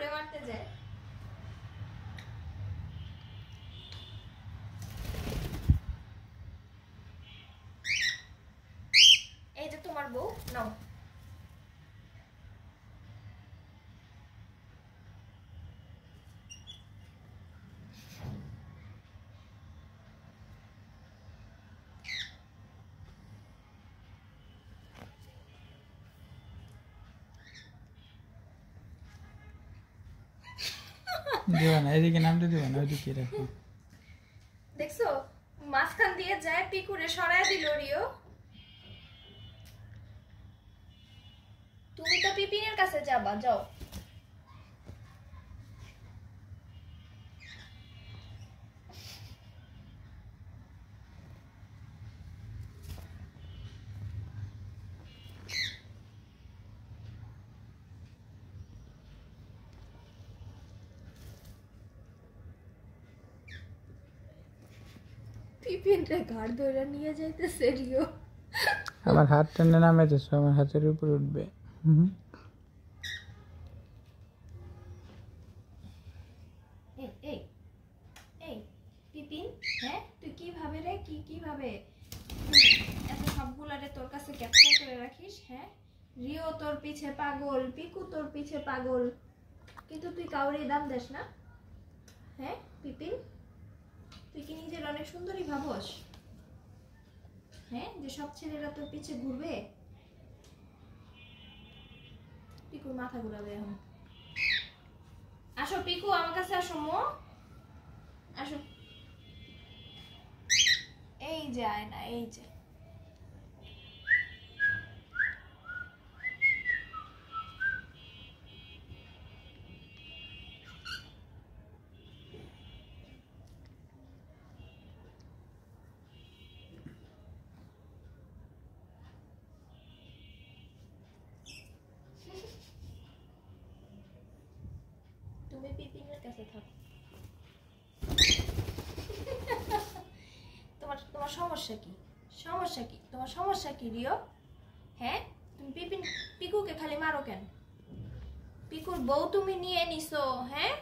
পিকুরে মারতে যায়। এই যে তোমার বউ, নাও। দিবা না, এদিকে নামতে দিবা না, ওইদিকে রাখো। দেখছো মাঝখান দিয়ে যায়, পিকুরে সরায় দিল রিও। তুমি তো পিপিনের কাছে যাবা, যাও। পিপিনটা ঘাড় ধরে নিয়ে যাইতেছে রিও। আমার হাত টেনে নামাইতেছো, আমার হাতের উপর উঠবে। এই এই এই পিপিন, হ্যাঁ তুই কিভাবে রে, কিভাবে এত সবগুলারে তোর কাছে ক্যাপচার করে রাখিস? হ্যাঁ, রিও তোর পিছে পাগল, পিকু তোর পিছে পাগল, কিন্তু তুই কাউরে দাম দেস না। হ্যাঁ পিপিন, তুই কি নিজের অনেক সুন্দরী ভাবস? হ্যাঁ, যে সব ছেলেরা তোর পিছে ঘুরবে? পিকুর মাথা ঘুরাবে এখন। আসো পিকু, আমার কাছে আসো মো, আসো। এই যে আয়না, এই যে। তুমি পিপিনের কাছে থাকো। তোমার তোমার সমস্যা কি? সমস্যা কি তোমার? সমস্যা কি রিও? হ্যাঁ, তুমি পিকুকে খালি মারো কেন? পিকুর বউ তুমি নিয়ে নিছো, হ্যাঁ?